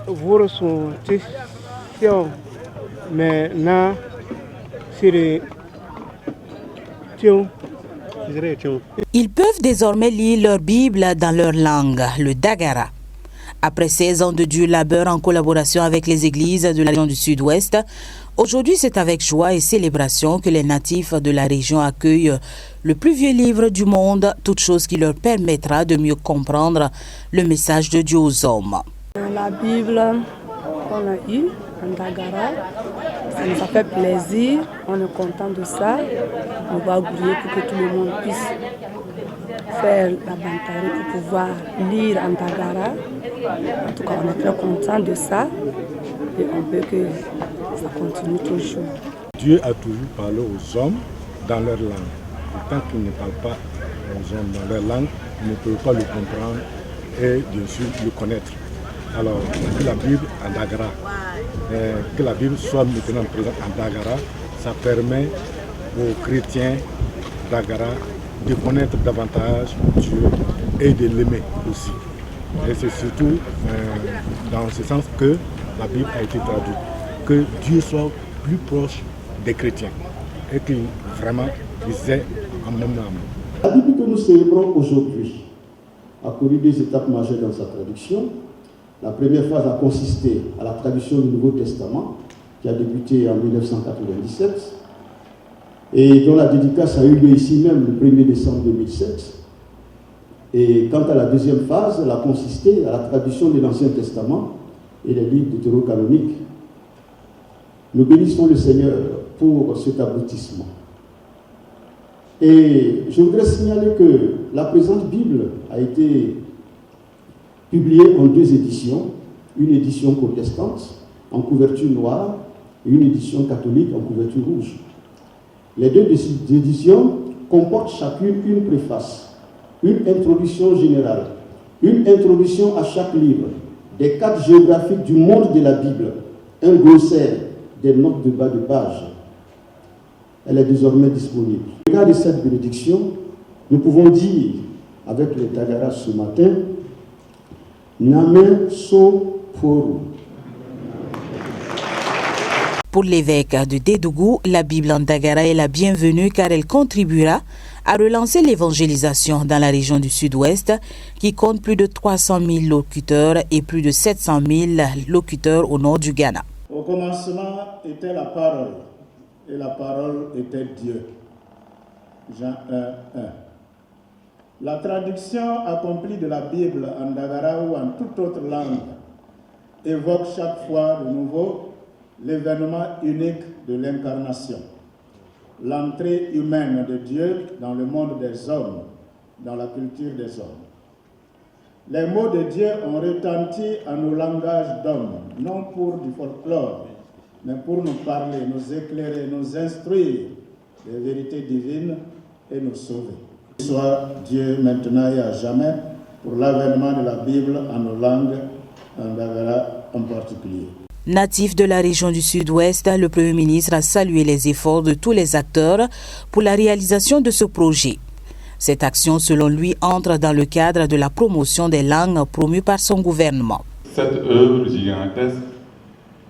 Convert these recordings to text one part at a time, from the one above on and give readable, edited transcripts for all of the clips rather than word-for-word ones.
Voir son question maintenant sur les Ils peuvent désormais lire leur Bible dans leur langue, le Dagara. Après 16 ans de dur labeur en collaboration avec les églises de la région du Sud-Ouest, aujourd'hui c'est avec joie et célébration que les natifs de la région accueillent le plus vieux livre du monde, toute chose qui leur permettra de mieux comprendre le message de Dieu aux hommes. La Bible qu'on a eue en Dagara, ça nous a fait plaisir, on est content de ça. On va grouiller pour que tout le monde puisse faire la bantare pour pouvoir lire en Dagara. En tout cas, on est très content de ça et on veut que ça continue toujours. Dieu a toujours parlé aux hommes dans leur langue. Et tant qu'ils ne parlent pas aux hommes dans leur langue, ils ne peuvent pas le comprendre et bien sûr le connaître. Alors, que la Bible en Dagara, que la Bible soit maintenant présente en Dagara, ça permet aux chrétiens Dagara de connaître davantage Dieu et de l'aimer aussi. Et c'est surtout dans ce sens que la Bible a été traduite, que Dieu soit plus proche des chrétiens et qu'ils vraiment ils aient en même âme. La Bible que nous célébrons aujourd'hui a connu deux étapes majeures dans sa traduction. La première phase a consisté à la traduction du Nouveau Testament, qui a débuté en 1997, et dont la dédicace a eu lieu ici même le 1er décembre 2007. Et quant à la deuxième phase, elle a consisté à la traduction de l'Ancien Testament et les livres deutérocanoniques. Nous bénissons le Seigneur pour cet aboutissement. Et je voudrais signaler que la présente Bible a été publiée en deux éditions, une édition protestante en couverture noire et une édition catholique en couverture rouge. Les deux éditions comportent chacune une préface, une introduction générale, une introduction à chaque livre, des cartes géographiques du monde de la Bible, un glossaire, des notes de bas de page. Elle est désormais disponible. Au regard de cette bénédiction, nous pouvons dire, avec les Dagara ce matin, Namen So Poru. Pour l'évêque de Dédougou, la Bible en Dagara est la bienvenue car elle contribuera à relancer l'évangélisation dans la région du Sud-Ouest qui compte plus de 300 000 locuteurs et plus de 700 000 locuteurs au nord du Ghana. Au commencement était la parole et la parole était Dieu. Jean 1:1. La traduction accomplie de la Bible en Dagara ou en toute autre langue évoque chaque fois de nouveau l'événement unique de l'incarnation, l'entrée humaine de Dieu dans le monde des hommes, dans la culture des hommes. Les mots de Dieu ont retenti à nos langages d'hommes, non pour du folklore, mais pour nous parler, nous éclairer, nous instruire des vérités divines et nous sauver. Soit Dieu maintenant et à jamais pour l'avènement de la Bible en nos langues, en Dagara en particulier. Natif de la région du Sud-Ouest, le Premier ministre a salué les efforts de tous les acteurs pour la réalisation de ce projet. Cette action, selon lui, entre dans le cadre de la promotion des langues promues par son gouvernement. Cette œuvre gigantesque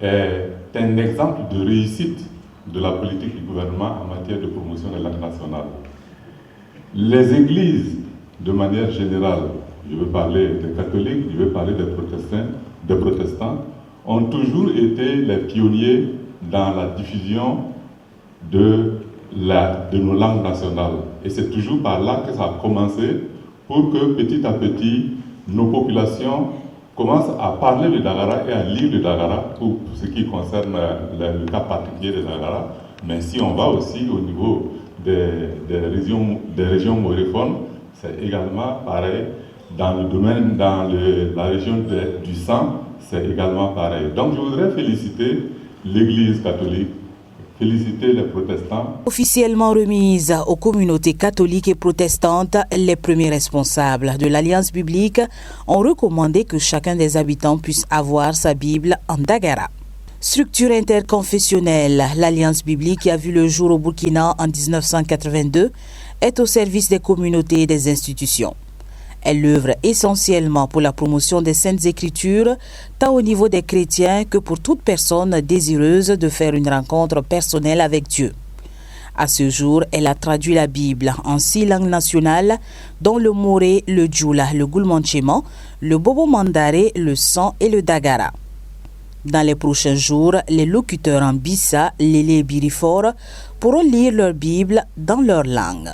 est un exemple de réussite de la politique du gouvernement en matière de promotion des langues nationales. Les églises, de manière générale, je veux parler des catholiques, je veux parler des protestants, ont toujours été les pionniers dans la diffusion de nos langues nationales. Et c'est toujours par là que ça a commencé pour que petit à petit, nos populations commencent à parler le Dagara et à lire le Dagara pour ce qui concerne le cas particulier de Dagara. Mais si on va aussi au niveau des régions moréphones, c'est également pareil. Dans le domaine, la région du sang, c'est également pareil. Donc je voudrais féliciter l'Église catholique, féliciter les protestants. Officiellement remise aux communautés catholiques et protestantes, les premiers responsables de l'Alliance biblique ont recommandé que chacun des habitants puisse avoir sa Bible en Dagara. Structure interconfessionnelle, l'Alliance biblique qui a vu le jour au Burkina en 1982 est au service des communautés et des institutions. Elle œuvre essentiellement pour la promotion des Saintes Écritures, tant au niveau des chrétiens que pour toute personne désireuse de faire une rencontre personnelle avec Dieu. À ce jour, elle a traduit la Bible en 6 langues nationales, dont le Moré, le Djoula, le Gulmanchema, le Bobo Mandare, le San et le Dagara. Dans les prochains jours, les locuteurs en Bissa, Lélé et Birifor pourront lire leur Bible dans leur langue.